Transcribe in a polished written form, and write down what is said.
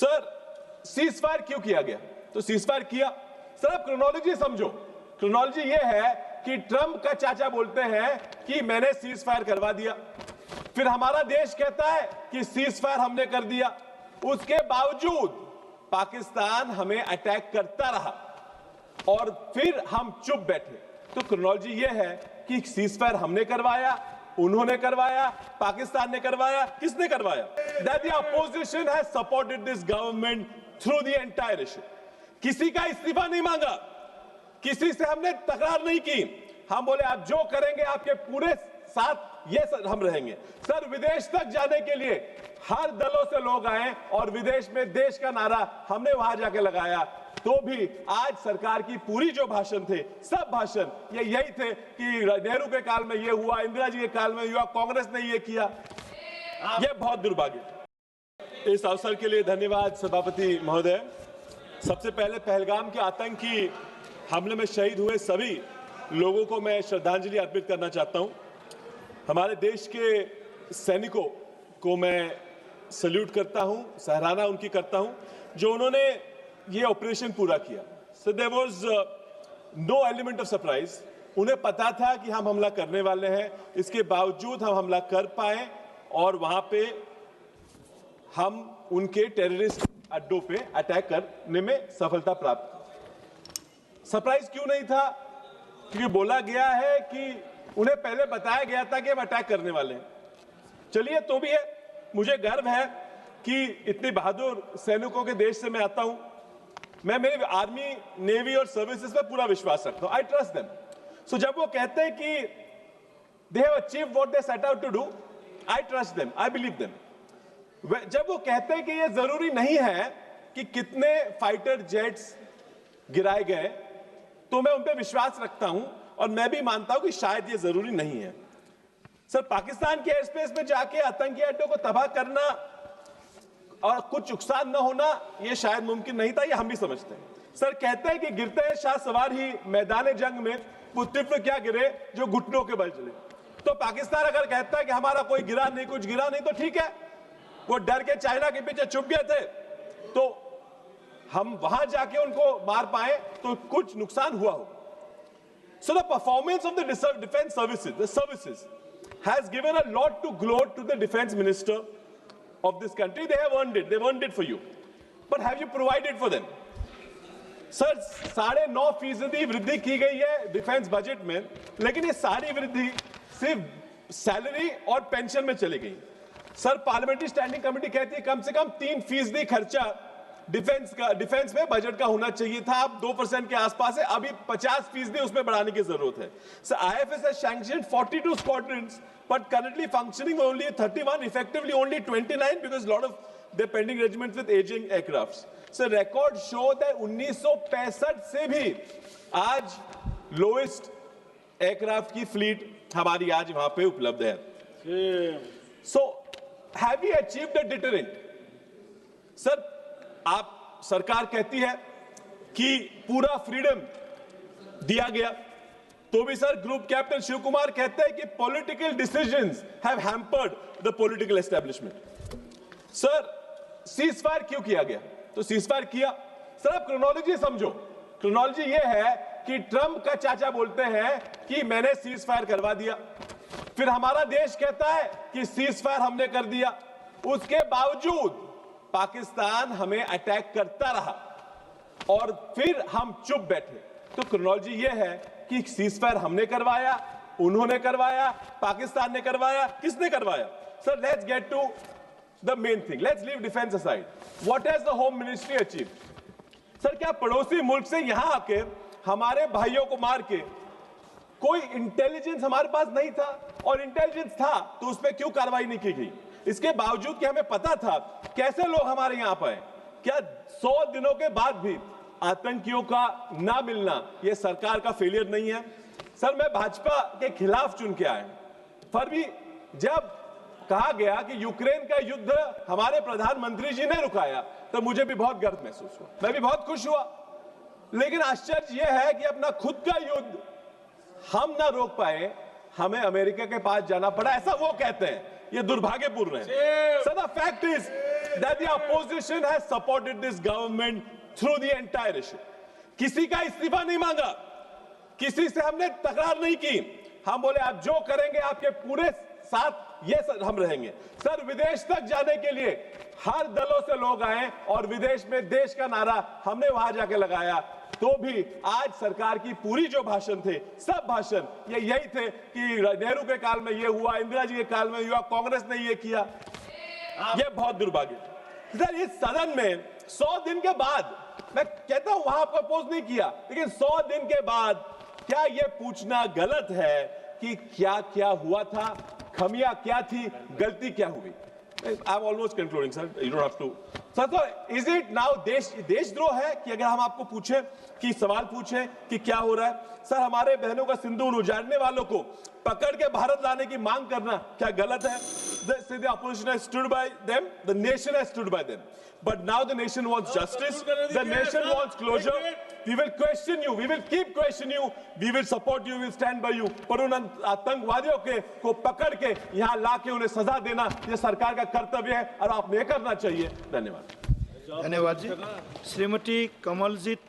Sir ceasefire क्यों किया गया? तो सीज फायर किया, सर आप क्रोनोलॉजी समझो। क्रोनोलॉजी ये है कि ट्रंप का चाचा बोलते हैं कि मैंने सीज फायर करवा दिया, फिर हमारा देश कहता है कि सीज फायर हमने कर दिया, उसके बावजूद पाकिस्तान हमें अटैक करता रहा और फिर हम चुप बैठे। तो क्रोनोलॉजी ये है कि सीज फायर हमने करवाया, उन्होंने करवाया, पाकिस्तान ने करवाया, किसने करवाया? That the opposition has supported this government through the entire issue. किसी का इस्तीफा नहीं मांगा, किसी से हमने तकरार नहीं की, हम बोले आप जो करेंगे आपके पूरे साथ ये हम रहेंगे। सर विदेश तक जाने के लिए हर दलों से लोग आए और विदेश में देश का नारा हमने वहां जाके लगाया, तो भी आज सरकार की पूरी जो भाषण थे, सब भाषण ये यही थे कि नेहरू के काल में ये हुआ, इंदिरा जी के काल में हुआ, कांग्रेस ने ये किया। ये बहुत दुर्भाग्य। इस अवसर के लिए धन्यवाद सभापति महोदय। सबसे पहले पहलगाम के आतंकी हमले में शहीद हुए सभी लोगों को मैं श्रद्धांजलि अर्पित करना चाहता हूं। हमारे देश के सैनिकों को मैं सल्यूट करता हूं, सराहना उनकी करता हूं जो उन्होंने ये ऑपरेशन पूरा किया। So there was no element of surprise. उन्हें पता था कि हम हमला करने वाले हैं, इसके बावजूद हम हमला कर पाए और वहां पे हम उनके टेररिस्ट अड्डों पे अटैक करने में सफलता प्राप्त। सरप्राइज क्यों नहीं था? क्योंकि बोला गया है कि उन्हें पहले बताया गया था कि हम अटैक करने वाले हैं। चलिए तो भी है, मुझे गर्व है कि इतने बहादुर सैनिकों के देश से मैं आता हूं। मैं मेरे आर्मी, नेवी और सर्विसेज पे पूरा विश्वास रखता हूं। आई ट्रस्ट देम। सो जब वो कहते हैं कि they have achieved what they set out to do, I trust them, I believe them. जब वो कहते हैं कि ये जरूरी नहीं है कि कितने फाइटर जेट्स गिराए गए, तो मैं उन पे विश्वास रखता हूं और मैं भी मानता हूं कि शायद ये जरूरी नहीं है। सर पाकिस्तान के एयर स्पेस में जाके आतंकी अड्डों को तबाह करना और कुछ नुकसान न होना ये शायद मुमकिन नहीं था, ये हम भी समझते हैं। सर कहते हैं कि गिरते हैं शाह सवार ही मैदान जंग में, पुत्र क्या गिरे जो घुटनों के बल चले। तो पाकिस्तान अगर कहता है कि हमारा कोई गिरा नहीं, कुछ गिरा नहीं, तो ठीक है, वो डर के चाइना के पीछे छुप गए थे तो हम वहां जाके उनको मार पाए तो कुछ नुकसान हुआ हो। So the performance of the defense services has given a lot to gloat to the defense minister of this country. They have earned it. They've earned it for you. But have you provided for them? Sir 9.5% वृद्धि की गई है defence budget में, लेकिन ये सारी वृद्धि सिर्फ सैलरी और पेंशन में चली गई। सर पार्लियामेंट्री स्टैंडिंग कमेटी कहती है कम से कम 3% खर्चा डिफेंस में बजट का होना चाहिए था। अब 2% के आसपास है, अभी 50% उसमें बढ़ाने की जरूरत है। सो IFS has sanctioned 42 squadrons, but currently functioning only 31, effectively only 29 because a lot of the pending regiments with aging aircrafts. So records show that 1965 से भी आज लोएस्ट एयरक्राफ्ट की फ्लीट हमारी आज वहां पे उपलब्ध है। So have we achieved a deterrent? Sir आप सरकार कहती है कि पूरा फ्रीडम दिया गया, तो भी sir group captain Shiv Kumar कहते हैं कि political decisions have hampered the political establishment. Sir ceasefire क्यों किया गया? तो सीज फायर किया, सर आप क्रोनोलॉजी समझो। क्रोनोलॉजी ये है कि ट्रंप का चाचा बोलते हैं कि मैंने सीज फायर करवा दिया, फिर हमारा देश कहता है कि सीज फायर हमने कर दिया, उसके बावजूद पाकिस्तान हमें अटैक करता रहा और फिर हम चुप बैठे। तो क्रोनोलॉजी ये है कि सीज फायर हमने करवाया, उन्होंने करवाया, पाकिस्तान ने करवाया, किसने करवाया? Sir let's get to the main thing, let's leave defence aside. What has the home ministry achieved? Sir क्या पड़ोसी मुल्क से यहां आके हमारे भाइयों को मार के कोई इंटेलिजेंस हमारे पास नहीं था, और इंटेलिजेंस था तो उस पर क्यों कार्रवाई नहीं की गई? इसके बावजूद कि हमें पता था कैसे लोग हमारे यहां पाए, क्या 100 दिनों के बाद भी आतंकियों का ना मिलना यह सरकार का फेलियर नहीं है? सर मैं भाजपा के खिलाफ चुन के आया, फिर भी जब कहा गया कि यूक्रेन का युद्ध हमारे प्रधानमंत्री जी ने रुकाया तो मुझे भी बहुत गर्व महसूस हुआ, मैं भी बहुत खुश हुआ। लेकिन आश्चर्य यह है कि अपना खुद का युद्ध हम ना रोक पाए, हमें अमेरिका के पास जाना पड़ा, ऐसा वो कहते हैं। ये दुर्भाग्यपूर्ण है। Sir the fact is that the opposition has supported this government through the entire issue. किसी का इस्तीफा नहीं मांगा, किसी से हमने तकरार नहीं की, हम बोले आप जो करेंगे आपके पूरे साथ ये हम रहेंगे। सर, विदेश तक जाने के लिए हर दलों से लोग आए और विदेश में देश का नारा हमने वहां जाके लगाया, तो भी आज सरकार की पूरी जो भाषण थे, सब भाषण ये यही थे कि नेहरू के काल में ये हुआ, इंदिरा जी के काल में हुआ, कांग्रेस ने ये किया। ये बहुत दुर्भाग्य। सर, इस सदन में 100 दिन के बाद, मैं कहता हूं वहां पर अपोज नहीं किया, लेकिन 100 दिन के बाद क्या ये पूछना गलत है कि क्या क्या हुआ था, खमियां क्या थी, गलती क्या हुई? I'm almost concluding, sir. You don't have to. Sir, so is it now देशद्रोह है कि अगर हम आपको पूछें कि सवाल पूछें कि क्या हो रहा है? सर, हमारे बहनों का सिंदूर उजाड़ने वालों को पकड़ के भारत लाने की मांग करना क्या गलत है? The opposition has stood by them, the nation has stood by them. But now the nation wants justice, the nation wants closure. We will question you, we will keep questioning you, we will support you, we will stand by you. पर उन आतंकवादियों को पकड़ के यहाँ लाके उन्हें सजा देना ये सरकार का कर्तव्य है और आपने ये करना चाहिए। धन्यवाद। धन्यवाद जी। श्रीमती कमलजीत